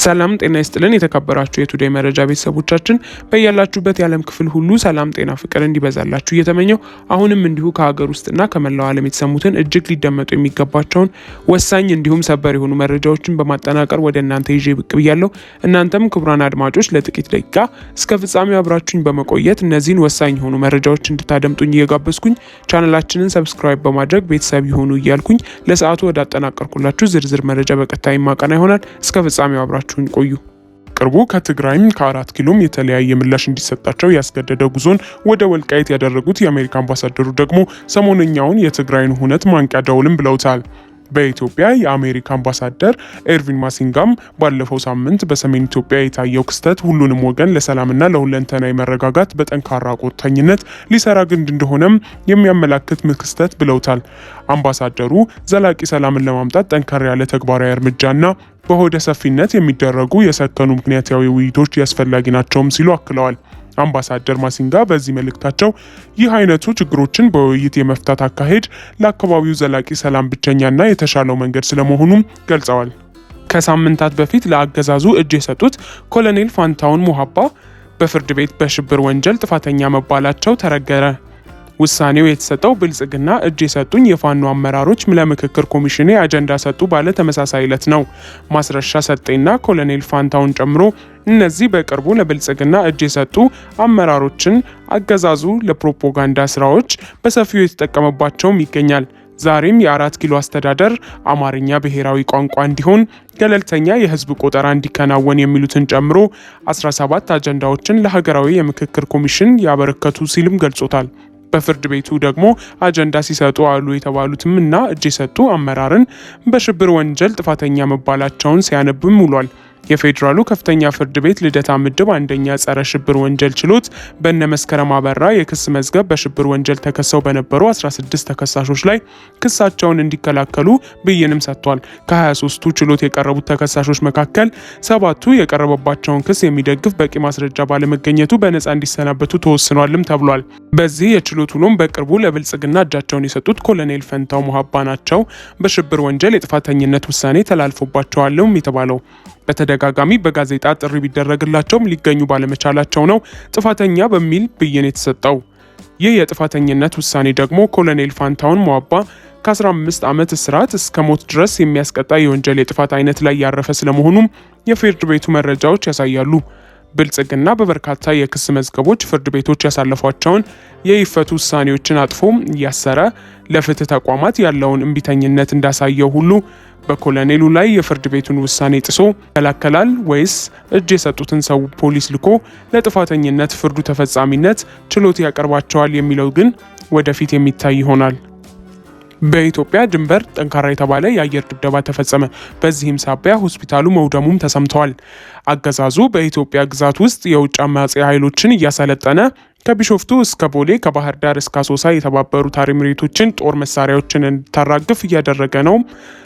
ሰላም ጤና ይስጥልን የተከበራችሁ የቱዴይ መረጃ ቤተሰቦቻችን በእያላችሁበት የዓለም ክፍል ሁሉ ሰላም ጤና ፍቅር እንዲበዛላችሁ እየተመኘው አሁንም እንዲሁ ከሀገር ውስጥና ከመላው ዓለም የተሰሙትን እጅግ ሊደመጡ የሚገባቸውን ወሳኝ እንዲሁም ሰበር የሆኑ መረጃዎችን በማጠናቀር ወደ እናንተ ይዤ ብቅ ብያለሁ። እናንተም ክቡራን አድማጮች ለጥቂት ደቂቃ እስከ ፍጻሜው አብራችሁኝ በመቆየት እነዚህን ወሳኝ የሆኑ መረጃዎች እንድታደምጡኝ እየጋበዝኩኝ ቻናላችንን ሰብስክራይብ በማድረግ ቤተሰብ ይሁኑ እያልኩኝ ለሰዓቱ ወደ አጠናቀርኩላችሁ ዝርዝር መረጃ በቀጣይ ማቀና ይሆናል። እስከ ፍጻሜው አብራችሁኝ ቆዩ። ቅርቡ ከትግራይም ከ4 ኪሎም የተለያየ ምላሽ እንዲሰጣቸው ያስገደደ ጉዞን ወደ ወልቃይት ያደረጉት የአሜሪካ አምባሳደሩ ደግሞ ሰሞነኛውን የትግራይን ሁነት ማንቂያ ደውልም ብለውታል። በኢትዮጵያ የአሜሪካ አምባሳደር ኤርቪን ማሲንጋም ባለፈው ሳምንት በሰሜን ኢትዮጵያ የታየው ክስተት ሁሉንም ወገን ለሰላምና ለሁለንተናዊ መረጋጋት በጠንካራ ቁርጠኝነት ሊሰራ ግድ እንደሆነም የሚያመላክት ክስተት ብለውታል። አምባሳደሩ ዘላቂ ሰላምን ለማምጣት ጠንከር ያለ ተግባራዊ እርምጃና በሆደ ሰፊነት የሚደረጉ የሰከኑ ምክንያታዊ ውይይቶች ያስፈላጊ ናቸውም ሲሉ አክለዋል። አምባሳደር ማሲንጋ በዚህ መልእክታቸው ይህ አይነቱ ችግሮችን በውይይት የመፍታት አካሄድ ለአካባቢው ዘላቂ ሰላም ብቸኛና የተሻለው መንገድ ስለመሆኑም ገልጸዋል። ከሳምንታት በፊት ለአገዛዙ እጅ የሰጡት ኮሎኔል ፋንታውን ሙሃባ በፍርድ ቤት በሽብር ወንጀል ጥፋተኛ መባላቸው ተረገረ። ውሳኔው የተሰጠው ብልጽግና እጅ የሰጡኝ የፋኖ አመራሮች ለምክክር ኮሚሽኔ አጀንዳ ሰጡ ባለ ተመሳሳይ ዕለት ነው። ማስረሻ ሰጤና ኮሎኔል ፋንታውን ጨምሮ እነዚህ በቅርቡ ለብልጽግና እጅ የሰጡ አመራሮችን አገዛዙ ለፕሮፓጋንዳ ስራዎች በሰፊው የተጠቀመባቸውም ይገኛል። ዛሬም የ4 ኪሎ አስተዳደር አማርኛ ብሔራዊ ቋንቋ እንዲሆን፣ ገለልተኛ የህዝብ ቆጠራ እንዲከናወን የሚሉትን ጨምሮ 17 አጀንዳዎችን ለሀገራዊ የምክክር ኮሚሽን ያበረከቱ ሲልም ገልጾታል። በፍርድ ቤቱ ደግሞ አጀንዳ ሲሰጡ አሉ የተባሉትም እና እጅ የሰጡ አመራርን በሽብር ወንጀል ጥፋተኛ መባላቸውን ሲያነብም ውሏል። የፌዴራሉ ከፍተኛ ፍርድ ቤት ልደታ ምድብ አንደኛ ጸረ ሽብር ወንጀል ችሎት በእነ መስከረም አበራ የክስ መዝገብ በሽብር ወንጀል ተከሰው በነበሩ 16 ተከሳሾች ላይ ክሳቸውን እንዲከላከሉ ብይንም ሰጥቷል። ከ23ቱ ችሎት የቀረቡት ተከሳሾች መካከል 7ቱ የቀረበባቸውን ክስ የሚደግፍ በቂ ማስረጃ ባለመገኘቱ በነፃ እንዲሰናበቱ ተወስኗልም ተብሏል። በዚህ የችሎት ውሎም በቅርቡ ለብልጽግና እጃቸውን የሰጡት ኮሎኔል ፈንታው ሙሃባ ናቸው በሽብር ወንጀል የጥፋተኝነት ውሳኔ ተላልፎባቸዋልም የተባለው። በተደጋጋሚ በጋዜጣ ጥሪ ቢደረግላቸውም ሊገኙ ባለመቻላቸው ነው ጥፋተኛ በሚል ብይን የተሰጠው። ይህ የጥፋተኝነት ውሳኔ ደግሞ ኮሎኔል ፋንታውን ሙሃባ ከ15 ዓመት እስራት እስከ ሞት ድረስ የሚያስቀጣ የወንጀል የጥፋት አይነት ላይ ያረፈ ስለመሆኑም የፍርድ ቤቱ መረጃዎች ያሳያሉ። ብልጽግና በበርካታ የክስ መዝገቦች ፍርድ ቤቶች ያሳለፏቸውን የይፈቱ ውሳኔዎችን አጥፎ እያሰረ ለፍትህ ተቋማት ያለውን እምቢተኝነት እንዳሳየው ሁሉ በኮሎኔሉ ላይ የፍርድ ቤቱን ውሳኔ ጥሶ ይከላከላል ወይስ እጅ የሰጡትን ሰው ፖሊስ ልኮ ለጥፋተኝነት ፍርዱ ተፈጻሚነት ችሎት ያቀርባቸዋል የሚለው ግን ወደፊት የሚታይ ይሆናል። በኢትዮጵያ ድንበር ጠንካራ የተባለ የአየር ድብደባ ተፈጸመ። በዚህም ሳቢያ ሆስፒታሉ መውደሙም ተሰምተዋል። አገዛዙ በኢትዮጵያ ግዛት ውስጥ የውጭ አማጺ ኃይሎችን እያሰለጠነ ከቢሾፍቱ እስከ ቦሌ ከባህር ዳር እስከ አሶሳ የተባበሩ ታሪምሬቶችን ጦር መሳሪያዎችን እንድታራግፍ እያደረገ ነው።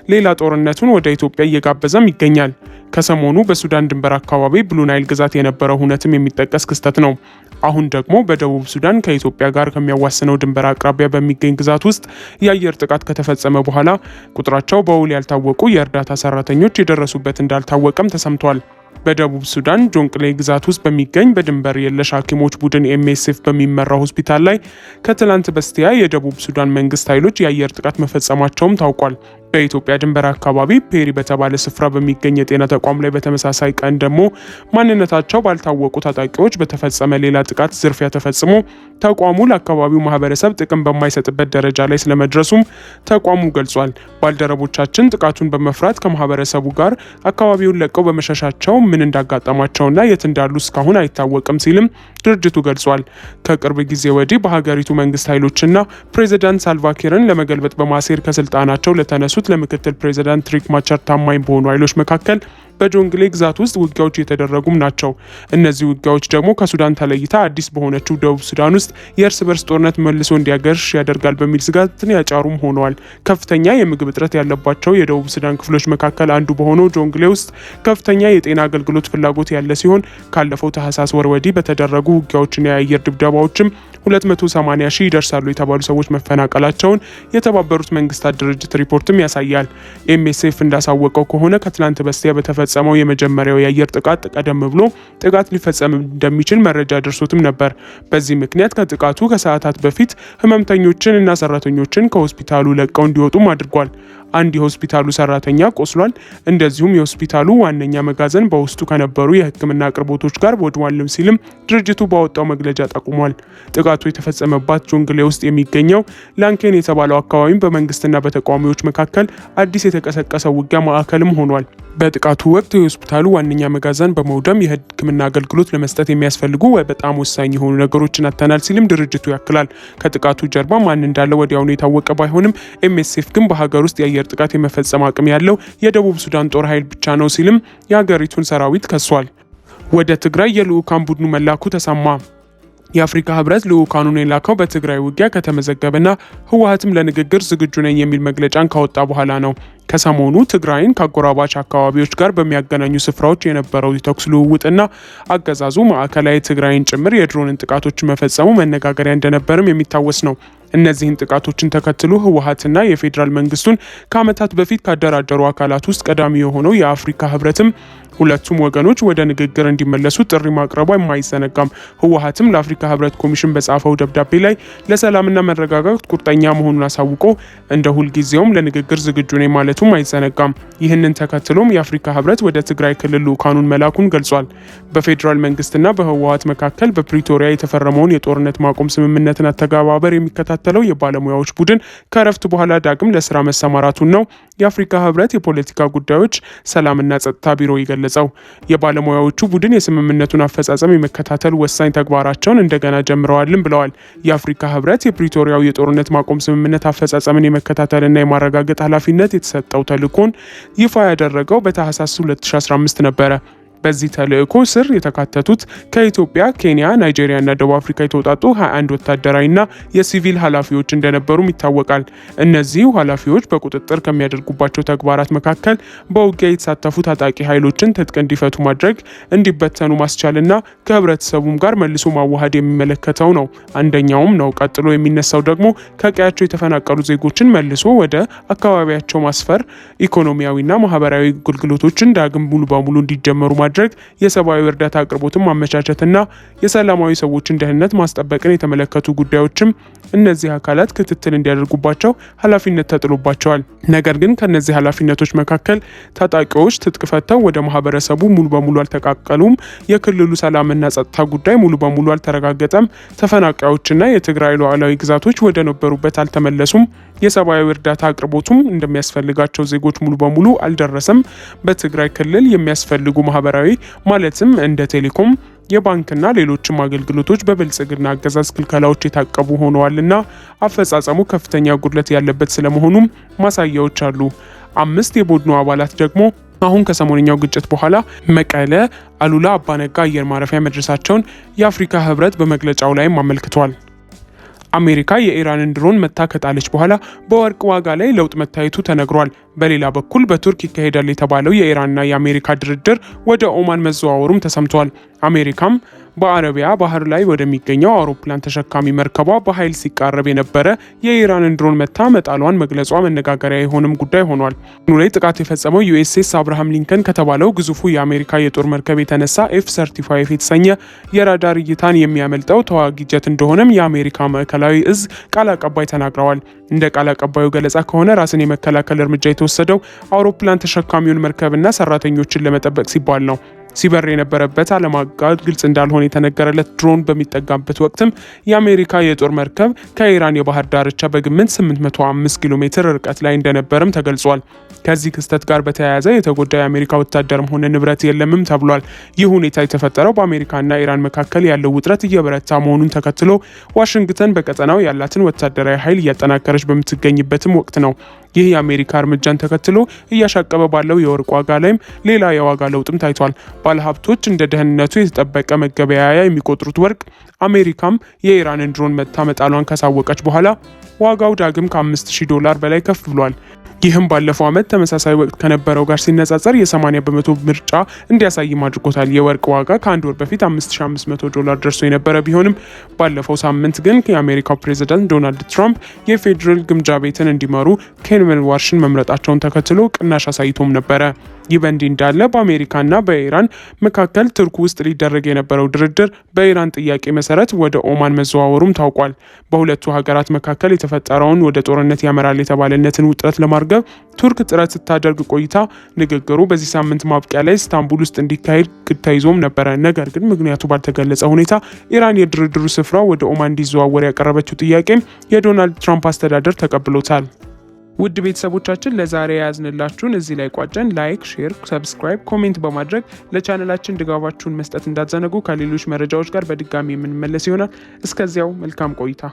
ሌላ ጦርነቱን ወደ ኢትዮጵያ እየጋበዘም ይገኛል። ከሰሞኑ በሱዳን ድንበር አካባቢ ብሉ ናይል ግዛት የነበረው ሁነትም የሚጠቀስ ክስተት ነው። አሁን ደግሞ በደቡብ ሱዳን ከኢትዮጵያ ጋር ከሚያዋስነው ድንበር አቅራቢያ በሚገኝ ግዛት ውስጥ የአየር ጥቃት ከተፈጸመ በኋላ ቁጥራቸው በውል ያልታወቁ የእርዳታ ሰራተኞች የደረሱበት እንዳልታወቀም ተሰምቷል። በደቡብ ሱዳን ጆንቅሌ ግዛት ውስጥ በሚገኝ በድንበር የለሽ ሐኪሞች ቡድን MSF በሚመራው ሆስፒታል ላይ ከትላንት በስቲያ የደቡብ ሱዳን መንግስት ኃይሎች የአየር ጥቃት መፈጸማቸውም ታውቋል። በኢትዮጵያ ድንበር አካባቢ ፔሪ በተባለ ስፍራ በሚገኝ የጤና ተቋም ላይ በተመሳሳይ ቀን ደግሞ ማንነታቸው ባልታወቁ ታጣቂዎች በተፈጸመ ሌላ ጥቃት ዝርፊያ ተፈጽሞ ተቋሙ ለአካባቢው ማህበረሰብ ጥቅም በማይሰጥበት ደረጃ ላይ ስለመድረሱም ተቋሙ ገልጿል። ባልደረቦቻችን ጥቃቱን በመፍራት ከማህበረሰቡ ጋር አካባቢውን ለቀው በመሸሻቸው ምን እንዳጋጠማቸውና የት እንዳሉ እስካሁን አይታወቅም ሲልም ድርጅቱ ገልጿል። ከቅርብ ጊዜ ወዲህ በሀገሪቱ መንግስት ኃይሎችና ፕሬዚዳንት ሳልቫኪርን ለመገልበጥ በማሴር ከስልጣናቸው ለተነሱት ለምክትል ፕሬዚዳንት ሪክ ማቻር ታማኝ በሆኑ ኃይሎች መካከል በጆንግሌ ግዛት ውስጥ ውጊያዎች የተደረጉም ናቸው። እነዚህ ውጊያዎች ደግሞ ከሱዳን ተለይታ አዲስ በሆነችው ደቡብ ሱዳን ውስጥ የእርስ በርስ ጦርነት መልሶ እንዲያገርሽ ያደርጋል በሚል ስጋትን ያጫሩም ሆነዋል። ከፍተኛ የምግብ እጥረት ያለባቸው የደቡብ ሱዳን ክፍሎች መካከል አንዱ በሆነው ጆንግሌ ውስጥ ከፍተኛ የጤና አገልግሎት ፍላጎት ያለ ሲሆን ካለፈው ታህሳስ ወር ወዲህ በተደረጉ ውጊያዎችና የአየር ድብደባዎችም 280 ሺህ ይደርሳሉ የተባሉ ሰዎች መፈናቀላቸውን የተባበሩት መንግስታት ድርጅት ሪፖርትም ያሳያል። ኤምኤስኤፍ እንዳሳወቀው ከሆነ ከትላንት በስቲያ በተፈጸመው የመጀመሪያው የአየር ጥቃት ቀደም ብሎ ጥቃት ሊፈጸም እንደሚችል መረጃ ደርሶትም ነበር። በዚህ ምክንያት ከጥቃቱ ከሰዓታት በፊት ህመምተኞችን እና ሰራተኞችን ከሆስፒታሉ ለቀው እንዲወጡም አድርጓል። አንድ የሆስፒታሉ ሰራተኛ ቆስሏል። እንደዚሁም የሆስፒታሉ ዋነኛ መጋዘን በውስጡ ከነበሩ የህክምና አቅርቦቶች ጋር ወድሟልም ሲልም ድርጅቱ ባወጣው መግለጫ ጠቁሟል። ጥቃቱ የተፈጸመባት ጆንግሌ ውስጥ የሚገኘው ላንኬን የተባለው አካባቢም በመንግስትና በተቃዋሚዎች መካከል አዲስ የተቀሰቀሰው ውጊያ ማዕከልም ሆኗል። በጥቃቱ ወቅት የሆስፒታሉ ዋነኛ መጋዘን በመውደም የህክምና አገልግሎት ለመስጠት የሚያስፈልጉ በጣም ወሳኝ የሆኑ ነገሮችን አጥተናል ሲልም ድርጅቱ ያክላል። ከጥቃቱ ጀርባ ማን እንዳለ ወዲያውኑ የታወቀ ባይሆንም ኤምኤስኤፍ ግን በሀገር ውስጥ የአየር ጥቃት የመፈጸም አቅም ያለው የደቡብ ሱዳን ጦር ኃይል ብቻ ነው ሲልም የሀገሪቱን ሰራዊት ከሷል። ወደ ትግራይ የልዑካን ቡድኑ መላኩ ተሰማ። የአፍሪካ ህብረት ልዑካኑን የላከው በትግራይ ውጊያ ከተመዘገበና ህወሓትም ለንግግር ዝግጁ ነኝ የሚል መግለጫን ካወጣ በኋላ ነው። ከሰሞኑ ትግራይን ከአጎራባች አካባቢዎች ጋር በሚያገናኙ ስፍራዎች የነበረው የተኩስ ልውውጥና አገዛዙ ማዕከላዊ ትግራይን ጭምር የድሮንን ጥቃቶች መፈጸሙ መነጋገሪያ እንደነበርም የሚታወስ ነው። እነዚህን ጥቃቶችን ተከትሎ ህወሓትና የፌዴራል መንግስቱን ከዓመታት በፊት ካደራደሩ አካላት ውስጥ ቀዳሚ የሆነው የአፍሪካ ህብረትም ሁለቱም ወገኖች ወደ ንግግር እንዲመለሱ ጥሪ ማቅረቡ የማይዘነጋም። ህወሓትም ለአፍሪካ ህብረት ኮሚሽን በጻፈው ደብዳቤ ላይ ለሰላምና መረጋጋት ቁርጠኛ መሆኑን አሳውቆ እንደ ሁልጊዜውም ለንግግር ዝግጁ ነኝ ማለቱም አይዘነጋም። ይህንን ተከትሎም የአፍሪካ ህብረት ወደ ትግራይ ክልል ልዑካኑን መላኩን ገልጿል። በፌዴራል መንግስትና በህወሓት መካከል በፕሪቶሪያ የተፈረመውን የጦርነት ማቆም ስምምነትን አተገባበር የሚከታተለው የባለሙያዎች ቡድን ከእረፍት በኋላ ዳግም ለስራ መሰማራቱን ነው የአፍሪካ ህብረት የፖለቲካ ጉዳዮች ሰላምና ጸጥታ ቢሮ ይገለጻል። የባለሙያዎቹ ቡድን የስምምነቱን አፈጻጸም የመከታተል ወሳኝ ተግባራቸውን እንደገና ጀምረዋልም ብለዋል። የአፍሪካ ህብረት የፕሪቶሪያው የጦርነት ማቆም ስምምነት አፈጻጸምን የመከታተልና የማረጋገጥ ኃላፊነት የተሰጠው ተልዕኮን ይፋ ያደረገው በታህሳስ 2015 ነበረ። በዚህ ተልዕኮ ስር የተካተቱት ከኢትዮጵያ፣ ኬንያ፣ ናይጄሪያ እና ደቡብ አፍሪካ የተውጣጡ 21 ወታደራዊና የሲቪል ኃላፊዎች እንደነበሩም ይታወቃል። እነዚሁ ኃላፊዎች በቁጥጥር ከሚያደርጉባቸው ተግባራት መካከል በውጊያ የተሳተፉ ታጣቂ ኃይሎችን ትጥቅ እንዲፈቱ ማድረግ፣ እንዲበተኑ ማስቻልና ከህብረተሰቡም ጋር መልሶ ማዋሃድ የሚመለከተው ነው። አንደኛውም ነው። ቀጥሎ የሚነሳው ደግሞ ከቀያቸው የተፈናቀሉ ዜጎችን መልሶ ወደ አካባቢያቸው ማስፈር፣ ኢኮኖሚያዊና ማህበራዊ አገልግሎቶችን ዳግም ሙሉ በሙሉ እንዲጀመሩ ማድረግ፣ የሰብአዊ እርዳታ አቅርቦትን ማመቻቸትና የሰላማዊ ሰዎችን ደህንነት ማስጠበቅን የተመለከቱ ጉዳዮችም እነዚህ አካላት ክትትል እንዲያደርጉባቸው ኃላፊነት ተጥሎባቸዋል። ነገር ግን ከነዚህ ኃላፊነቶች መካከል ታጣቂዎች ትጥቅ ፈተው ወደ ማህበረሰቡ ሙሉ በሙሉ አልተቃቀሉም፣ የክልሉ ሰላምና ጸጥታ ጉዳይ ሙሉ በሙሉ አልተረጋገጠም፣ ተፈናቃዮችና የትግራይ ሉዓላዊ ግዛቶች ወደ ነበሩበት አልተመለሱም፣ የሰብአዊ እርዳታ አቅርቦቱም እንደሚያስፈልጋቸው ዜጎች ሙሉ በሙሉ አልደረሰም፣ በትግራይ ክልል የሚያስፈልጉ ማህበራዊ ማለትም እንደ ቴሌኮም፣ የባንክና ሌሎችም አገልግሎቶች በብልጽግና አገዛዝ ክልከላዎች የታቀቡ ሆነዋልና አፈጻጸሙ ከፍተኛ ጉድለት ያለበት ስለመሆኑም ማሳያዎች አሉ። 5 የቡድኑ አባላት ደግሞ አሁን ከሰሞነኛው ግጭት በኋላ መቀለ አሉላ አባነጋ አየር ማረፊያ መድረሳቸውን የአፍሪካ ህብረት በመግለጫው ላይም አመልክቷል። አሜሪካ የኢራንን ድሮን መታ ከጣለች በኋላ በወርቅ ዋጋ ላይ ለውጥ መታየቱ ተነግሯል። በሌላ በኩል በቱርክ ይካሄዳል የተባለው የኢራንና የአሜሪካ ድርድር ወደ ኦማን መዘዋወሩም ተሰምቷል። አሜሪካም በአረቢያ ባህር ላይ ወደሚገኘው አውሮፕላን ተሸካሚ መርከቧ በኃይል ሲቃረብ የነበረ የኢራንን ድሮን መታ መጣሏን መግለጿ መነጋገሪያ የሆነም ጉዳይ ሆኗል። ላይ ጥቃት የፈጸመው ዩኤስኤስ አብርሃም ሊንከን ከተባለው ግዙፉ የአሜሪካ የጦር መርከብ የተነሳ F-35 የተሰኘ የራዳር እይታን የሚያመልጠው ተዋጊ ጀት እንደሆነም የአሜሪካ ማዕከላዊ እዝ ቃል አቀባይ ተናግረዋል። እንደ ቃል አቀባዩ ገለጻ ከሆነ ራስን የመከላከል እርምጃ የተወሰደው አውሮፕላን ተሸካሚውን መርከብና ሰራተኞችን ለመጠበቅ ሲባል ነው። ሲበር የነበረበት ዓለም አቀፍ ግልጽ እንዳልሆነ የተነገረለት ድሮን በሚጠጋበት ወቅትም የአሜሪካ የጦር መርከብ ከኢራን የባህር ዳርቻ በግምት 805 ኪሎ ሜትር ርቀት ላይ እንደነበርም ተገልጿል። ከዚህ ክስተት ጋር በተያያዘ የተጎዳ የአሜሪካ ወታደርም ሆነ ንብረት የለምም ተብሏል። ይህ ሁኔታ የተፈጠረው በአሜሪካና ኢራን መካከል ያለው ውጥረት እየበረታ መሆኑን ተከትሎ ዋሽንግተን በቀጠናው ያላትን ወታደራዊ ኃይል እያጠናከረች በምትገኝበትም ወቅት ነው። ይህ የአሜሪካ እርምጃን ተከትሎ እያሻቀበ ባለው የወርቅ ዋጋ ላይም ሌላ የዋጋ ለውጥም ታይቷል። ባለሀብቶች እንደ ደህንነቱ የተጠበቀ መገበያያ የሚቆጥሩት ወርቅ አሜሪካም የኢራንን ድሮን መታ መጣሏን ካሳወቀች በኋላ ዋጋው ዳግም ከ$5000 በላይ ከፍ ብሏል። ይህም ባለፈው ዓመት ተመሳሳይ ወቅት ከነበረው ጋር ሲነጻጸር የ80 በመቶ ምርጫ እንዲያሳይም አድርጎታል። የወርቅ ዋጋ ከአንድ ወር በፊት $5500 ደርሶ የነበረ ቢሆንም ባለፈው ሳምንት ግን የአሜሪካው ፕሬዝዳንት ዶናልድ ትራምፕ የፌዴራል ግምጃ ቤትን እንዲመሩ ኬን መልዋርሽን መምረጣቸውን ተከትሎ ቅናሽ አሳይቶም ነበረ። ይህ በእንዲህ እንዳለ በአሜሪካና በኢራን መካከል ቱርክ ውስጥ ሊደረግ የነበረው ድርድር በኢራን ጥያቄ መሰረት ወደ ኦማን መዘዋወሩም ታውቋል። በሁለቱ ሀገራት መካከል የተፈጠረውን ወደ ጦርነት ያመራል የተባለነትን ውጥረት ለማርገብ ቱርክ ጥረት ስታደርግ ቆይታ ንግግሩ በዚህ ሳምንት ማብቂያ ላይ ኢስታንቡል ውስጥ እንዲካሄድ ግድ ተይዞም ነበረ። ነገር ግን ምክንያቱ ባልተገለጸ ሁኔታ ኢራን የድርድሩ ስፍራ ወደ ኦማን እንዲዘዋወር ያቀረበችው ጥያቄም የዶናልድ ትራምፕ አስተዳደር ተቀብሎታል። ውድ ቤተሰቦቻችን ለዛሬ ያዝንላችሁን እዚህ ላይ ቋጨን። ላይክ፣ ሼር፣ ሰብስክራይብ፣ ኮሜንት በማድረግ ለቻናላችን ድጋፋችሁን መስጠት እንዳትዘነጉ። ከሌሎች መረጃዎች ጋር በድጋሚ የምንመለስ ይሆናል። እስከዚያው መልካም ቆይታ